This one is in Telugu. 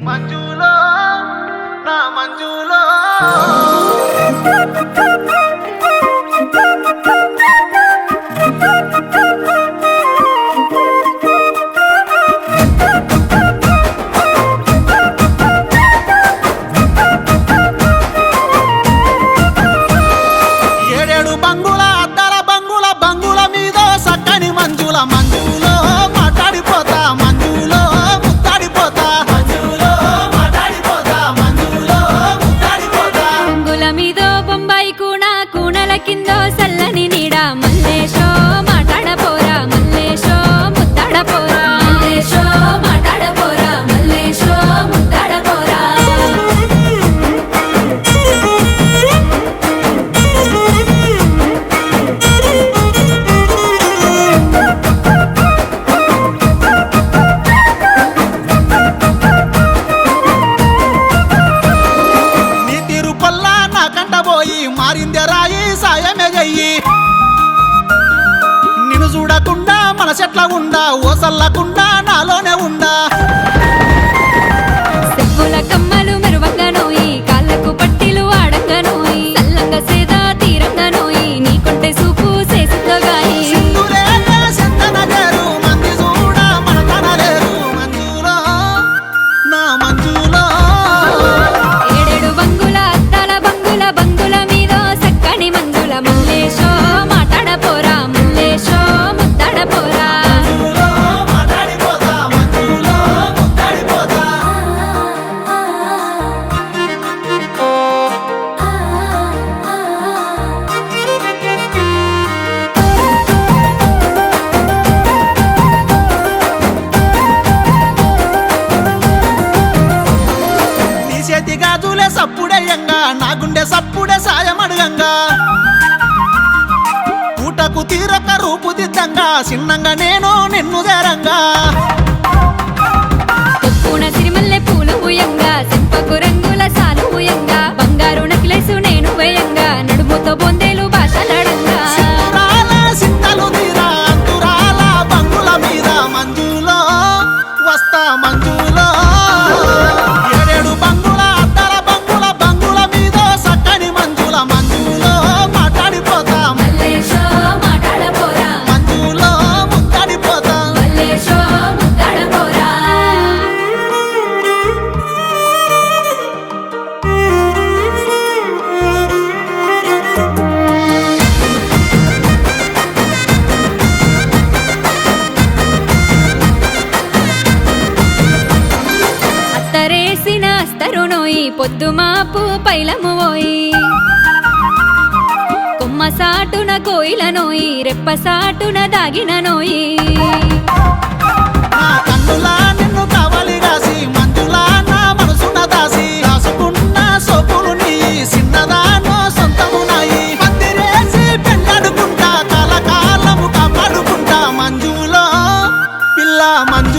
మంజులో నా మంజులో ఏడేడు బంగుల అద్దాల బంగుల బంగుల మీద సక్కని మంజుల మంజులో మాట్లాడిపోతా మంజులో ముద్దాడిపోతా మంజులో మాట్లాడిపోతా మంజులో ముద్దాడిపోతా బంగుల మీదో బొంబాయి కూనల కిందో సల్లని నీడ మల్లేశో మాట్లాడపోరా మల్లేశో ముద్దాడపోరా మల్లేశో మాట్లాడపోరా మల్లేశో ముద్దాడపోరా నీ తీరు పల్లా నా కంట పోయి మారిందే రాయి సాయమే చెయ్యి నిన్ను చూడకుండా మనసెట్లా ఉండా ఓసల్లకుండా నాలోనే ఉండా చెప్పుల కమ్మలు మెరువంగా నోయి కాళ్ళకు పట్టీలు ఆడంగా నోయి సల్లంగా సేదా తీరంగా నోయి నీ కొంటే సూపు చేసిందోగాయి సింధులేనే సింధనగరు మంది చూడ మనతనలేరు మంజులో నా మంజులో ఏడేడు బంగుల అద్దాల బంగుల మీద సక్కని మంజుల మల్లేశో మాట్లాడపోరా మల్లేశో ముద్దాడపోరా మంజులో మాట్లాడిపోతా మంజులో ముద్దాడిపోతా నీ చేతి గాజులే సప్పుడేయంగా నా గుండె సప్పుడే సాయమడుగంగా పూటకు తీరక రూపుదిద్దంగా చిన్నంగా నేను నిన్ను చేరంగా కొప్పున సిరిమల్లె పూలు ఉయంగా సింపకు రంగుల సాలు ఉయంగా బంగారు నెక్లెస్ నేను వేయంగా నడుముతో బొందేలు భాషలాడంగా సింధురాల సింతలు తీరా అంతురాల బంగుల మీద మంజులో వస్తా మంజులో ఏడేడు బంగుల అద్దాల బంగుల మీద సక్కని మంజుల మంజులో మాట్లాడిపోతా మల్లేశో మాట్లాడపోరా మంజులో ముద్దాడిపోతా మల్లేశో ముద్దాడపోరా అత్తరేసిన అస్తరు నోయి పొద్దు మాపు పైలము పోయి కొమ్మ సాటున కోయిల నోయి రెప్ప సాటున దాగిన నోయి నా కన్నులా నిన్ను కావాలి రాసి మంజులా నా మనసున దాసి రాసుకున్న సోపులు నీ చిన్నదానో సొంతమునాయి పందిరేసి పెళ్ళాడుకుంటా కలకాలము కాపాడుకుంటా మంజులో పిల్ల మంజు